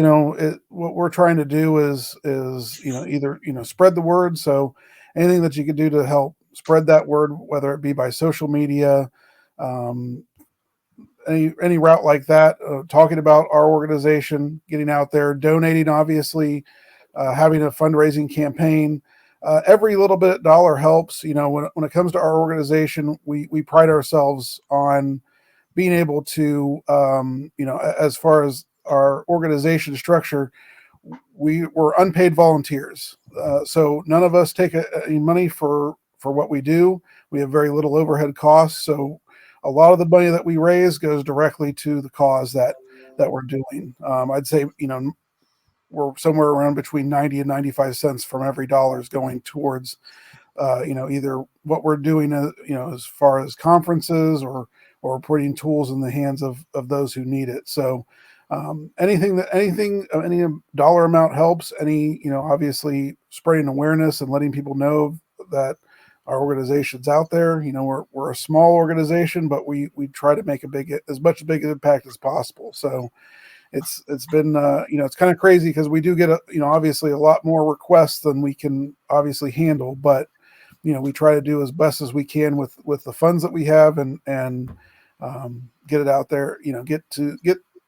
what we're trying to do is either spread the word. So, anything that you could do to help spread that word, whether it be by social media, um, any route like that, talking about our organization, getting out there, donating, obviously, having a fundraising campaign. Every little bit dollar helps. When it comes to our organization, we pride ourselves on being able to, as far as our organization structure, we're unpaid volunteers. So none of us take any money for what we do. We have very little overhead costs. So a lot of the money that we raise goes directly to the cause that we're doing. I'd say, we're somewhere around between 90 and 95 cents from every dollar is going towards, either what we're doing, as far as conferences or putting tools in the hands of those who need it. So any dollar amount helps. Obviously spreading awareness and letting people know that our organization's out there. We're a small organization, but we try to make as much a big impact as possible. So it's been it's kind of crazy because we do get obviously a lot more requests than we can obviously handle, but we try to do as best as we can with the funds that we have and get it out there, get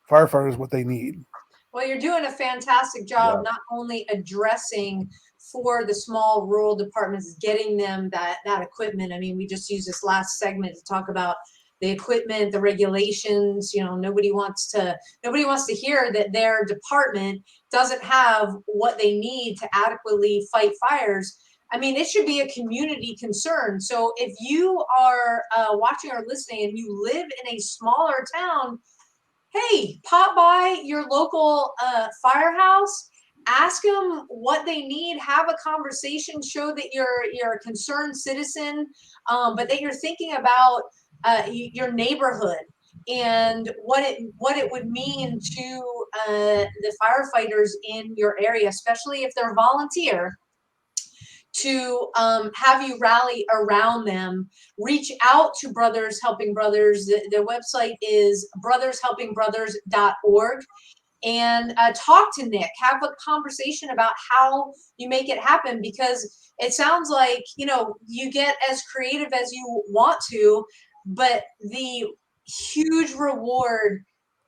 firefighters what they need. Well, you're doing a fantastic job, not only addressing for the small rural departments, getting them that equipment. I mean, we just used this last segment to talk about the equipment, the regulations. Nobody wants to hear that their department doesn't have what they need to adequately fight fires. I mean, it should be a community concern. So if you are watching or listening and you live in a smaller town, hey, pop by your local firehouse, ask them what they need, have a conversation, show that you're a concerned citizen, but that you're thinking about your neighborhood and what it would mean to the firefighters in your area, especially if they're volunteer, to have you rally around them. Reach out to Brothers Helping Brothers. Their website is brothershelpingbrothers.org. And talk to Nick. Have a conversation about how you make it happen, because it sounds like, you get as creative as you want to, but the huge reward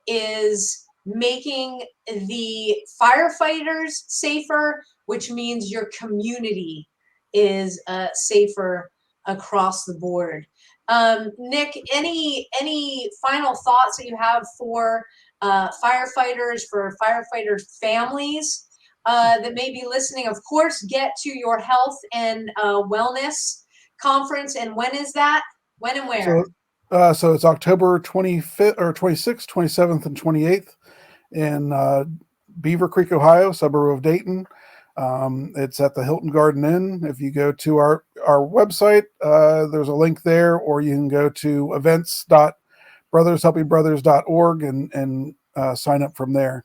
is making the firefighters safer, which means your community is safer across the board. Nick, any final thoughts that you have for firefighters, for firefighters' families that may be listening? Of course, get to your health and wellness conference. And when is that? When and where? So it's October 25th or 26th, 27th, and 28th in Beaver Creek, Ohio, suburb of Dayton. It's at the Hilton Garden Inn. If you go to our website, there's a link there, or you can go to events.brothershelpingbrothers.org and sign up from there.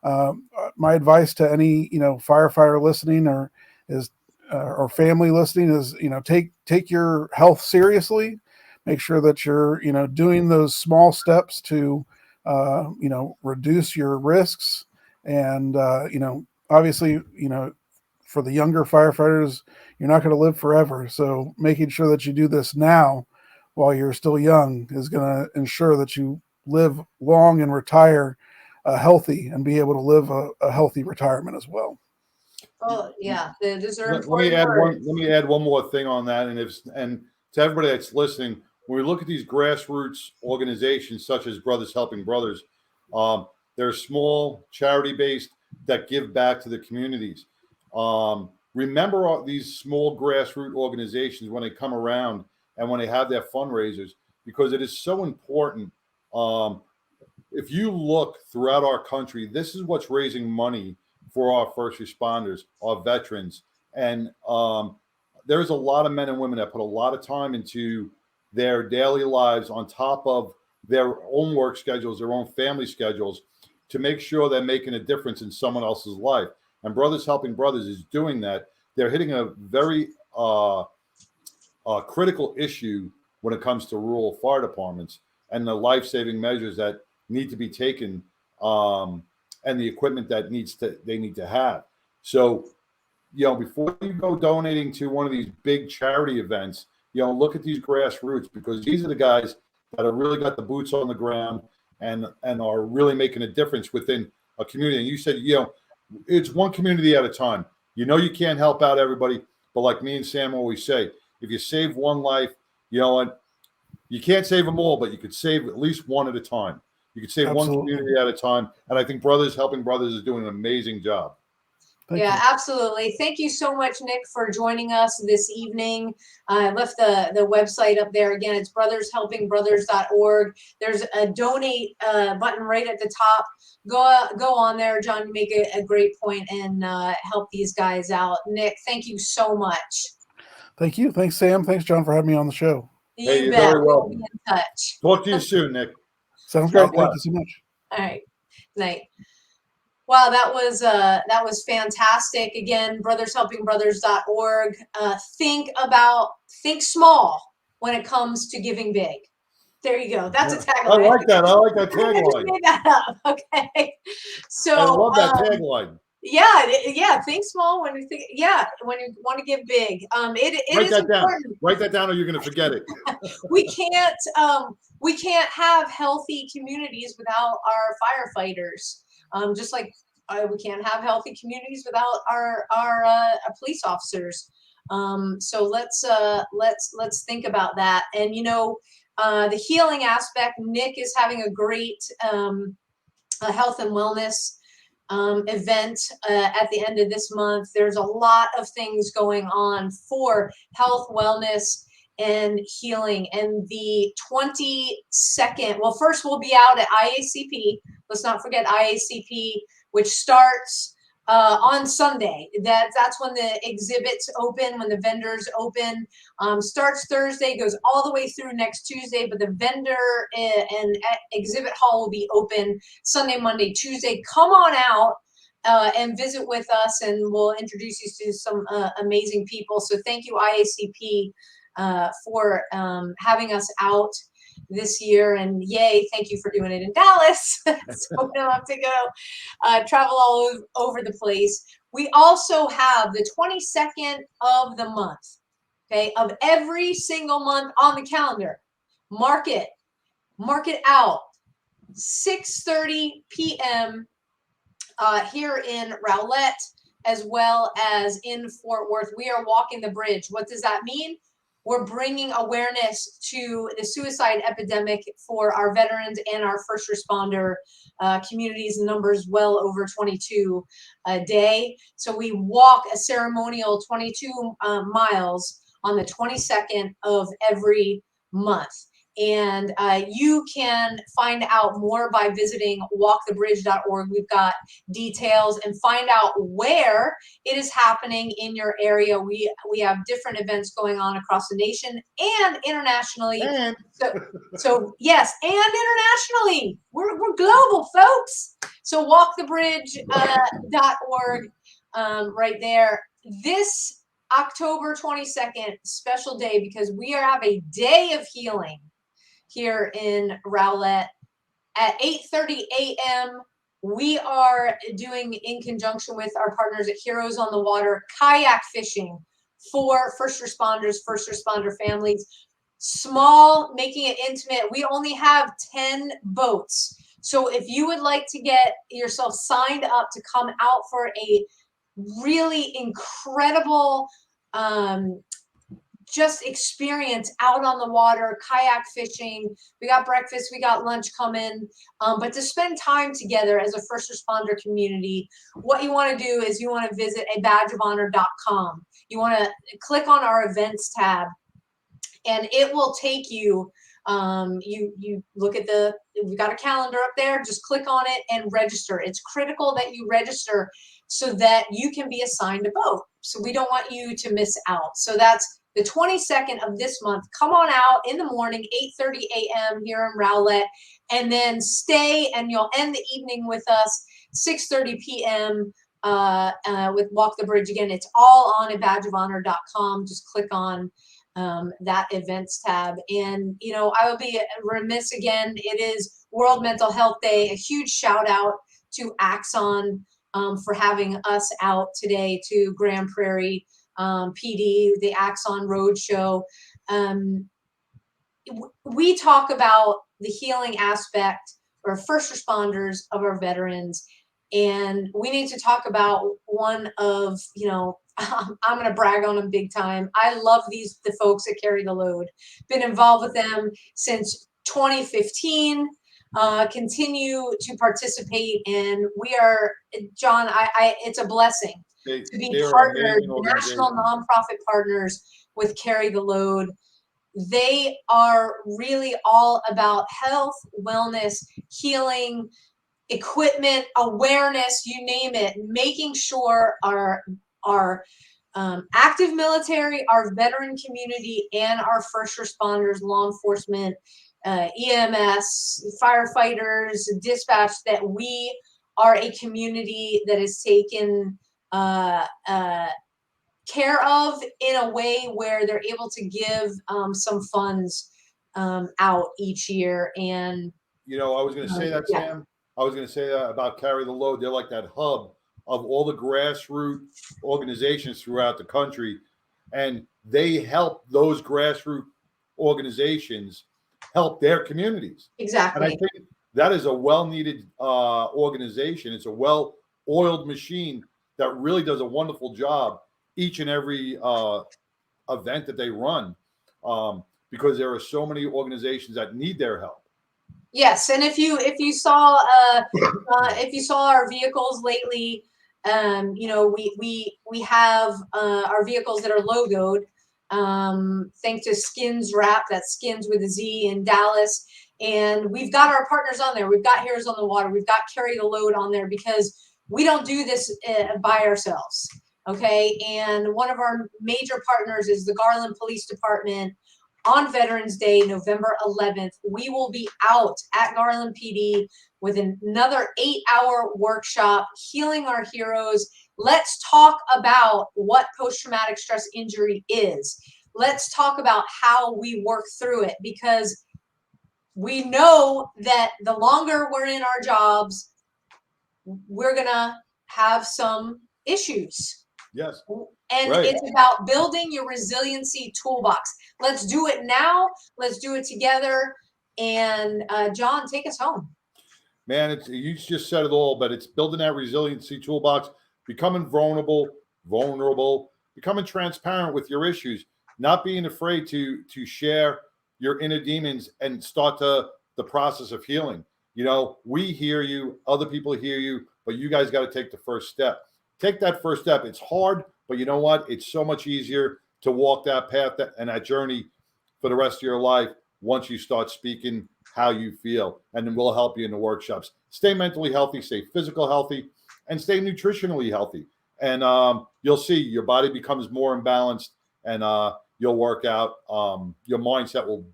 My advice to any firefighter listening or family listening is take your health seriously. Make sure that you're doing those small steps to reduce your risks, and obviously, for the younger firefighters, you're not going to live forever. So making sure that you do this now while you're still young is going to ensure that you live long and retire healthy and be able to live a healthy retirement as well. Oh, yeah. Those are Let me add one more thing on that. And to everybody that's listening, when we look at these grassroots organizations such as Brothers Helping Brothers, they're small, charity-based, that give back to the communities. Remember these small grassroots organizations when they come around and when they have their fundraisers, because it is so important. If you look throughout our country, this is what's raising money for our first responders, our veterans, and there's a lot of men and women that put a lot of time into their daily lives on top of their own work schedules, their own family schedules, to make sure they're making a difference in someone else's life. And Brothers Helping Brothers is doing that. They're hitting a very critical issue when it comes to rural fire departments and the life-saving measures that need to be taken, and the equipment that they need to have. So, before you go donating to one of these big charity events, look at these grassroots, because these are the guys that have really got the boots on the ground and are really making a difference within a community. And you said, it's one community at a time. You can't help out everybody, but like me and Sam always say, if you save one life, you can't save them all, but you could save at least one at a time. You could save Absolutely. one community at a time. And I think Brothers Helping Brothers is doing an amazing job. Thank you. Absolutely. Thank you so much, Nick, for joining us this evening. I left the website up there. Again, it's brothershelpingbrothers.org. There's a donate button right at the top. Go on there, John. You make a great point and help these guys out. Nick, thank you so much. Thank you. Thanks, Sam. Thanks, John, for having me on the show. You you're bet. very We'll welcome. be in touch. Talk to you soon, Nick. Sounds great. God bless. Thank you so much. All right. Night. Wow, that was fantastic. Again, brothershelpingbrothers.org. Think small when it comes to giving big. There you go. That's a tagline. I like that. I like that I just tagline. made that up. Okay. So I love that tagline. Yeah. Think small when you think. Yeah, when you want to give big. It Write is that down. important. Write that down, or you're going to forget it. We can't have healthy communities without our firefighters. Just like we can't have healthy communities without our police officers. So let's think about that. And the healing aspect. Nick is having a great health and wellness event at the end of this month. There's a lot of things going on for health, wellness, and healing. And the 22nd, well, first we'll be out at IACP. Let's not forget IACP, which starts on Sunday. That's when the exhibits open, when the vendors open. Starts Thursday, goes all the way through next Tuesday, but the vendor and exhibit hall will be open Sunday, Monday, Tuesday. Come on out and visit with us, and we'll introduce you to some amazing people. So thank you, IACP, for having us out this year, and yay, thank you for doing it in Dallas. So we don't have to go travel all over the place. We also have the 22nd of the month, okay, of every single month on the calendar. Mark it out. 6:30 p.m. Here in Rowlett, as well as in Fort Worth. We are walking the bridge. What does that mean? We're bringing awareness to the suicide epidemic for our veterans and our first responder communities, numbers well over 22 a day. So we walk a ceremonial 22 miles on the 22nd of every month. And you can find out more by visiting walkthebridge.org. We've got details, and find out where it is happening in your area. We have different events going on across the nation and internationally. And So yes, and internationally. We're global, folks. So walkthebridge.org right there. This October 22nd, special day, because we have a day of healing here in Rowlett at 8:30 a.m. We are doing, in conjunction with our partners at Heroes on the Water, kayak fishing for first responder families. Small, making it intimate. We only have 10 boats. So if you would like to get yourself signed up to come out for a really incredible just experience out on the water, kayak fishing. We got breakfast, we got lunch coming, but to spend time together as a first responder community, what you want to do is you want to visit a badgeofhonor.com. You want to click on our events tab, and it will take you, you look at we've got a calendar up there, just click on it and register. It's critical that you register so that you can be assigned a boat. So we don't want you to miss out. So that's the 22nd of this month. Come on out in the morning, 8:30 a.m. here in Rowlett, and then stay, and you'll end the evening with us 6:30 p.m. With Walk the Bridge. Again, it's all on abadgeofhonor.com. Just click on that events tab. And, you know, I will be remiss again. It is World Mental Health Day. A huge shout out to Axon for having us out today, to Grand Prairie PD, the Axon Road Show. We talk about the healing aspect or first responders of our veterans. And we need to talk about one of, you know, I'm going to brag on them big time. I love the folks that carry the load. Been involved with them since 2015. Continue to participate, and we are, John, it's a blessing to be partnered, national nonprofit partners with Carry the Load. They are really all about health, wellness, healing, equipment, awareness, you name it, making sure our active military, our veteran community, and our first responders, law enforcement, EMS, firefighters, dispatch, that we are a community that is taken care of in a way where they're able to give some funds out each year. And you know, I was going to say that, Sam. I was going to say that about Carry the Load. They're like that hub of all the grassroots organizations throughout the country, and they help those grassroots organizations help their communities. Exactly. And I think that is a well-needed organization. It's a well-oiled machine that really does a wonderful job each and every event that they run, because there are so many organizations that need their help. Yes, and if you saw our vehicles lately, you know, we have our vehicles that are logoed. Thanks to Skins Wrap, that's Skins with a Z in Dallas, and we've got our partners on there. We've got Heroes on the Water. We've got Carry the Load on there because we don't do this by ourselves. Okay, and one of our major partners is the Garland Police Department. On Veterans Day, November 11th, we will be out at Garland PD with another 8-hour workshop, Healing Our Heroes. Let's talk about what post-traumatic stress injury is. Let's talk about how we work through it, because we know that the longer we're in our jobs, we're going to have some issues. Yes. And right. It's about building your resiliency toolbox. Let's do it now. Let's do it together. And John, take us home. Man, you just said it all, but it's building that resiliency toolbox, becoming vulnerable, becoming transparent with your issues, not being afraid to share your inner demons and start the process of healing. You know, we hear you, other people hear you, but you guys got to take the first step. Take that first step. It's hard, but you know what? It's so much easier to walk that path and that journey for the rest of your life once you start speaking how you feel. And then we'll help you in the workshops. Stay mentally healthy, stay physical healthy, and stay nutritionally healthy. And you'll see your body becomes more imbalanced, and you'll work out. Your mindset will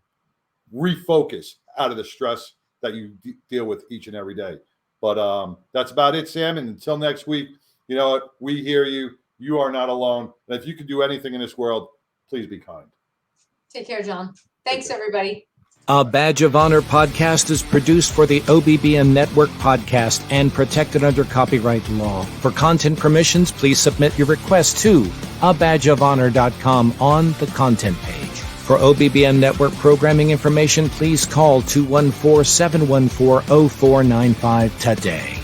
refocus out of the stress that you deal with each and every day. But that's about it, Sam. And until next week, you know what? We hear you. You are not alone. And if you can do anything in this world, please be kind. Take care, John. Thanks, everybody. A Badge of Honor podcast is produced for the OBBN Network podcast and protected under copyright law. For content permissions, please submit your request to abadgeofhonor.com on the content page. For OBBN Network programming information, please call 214-714-0495 today.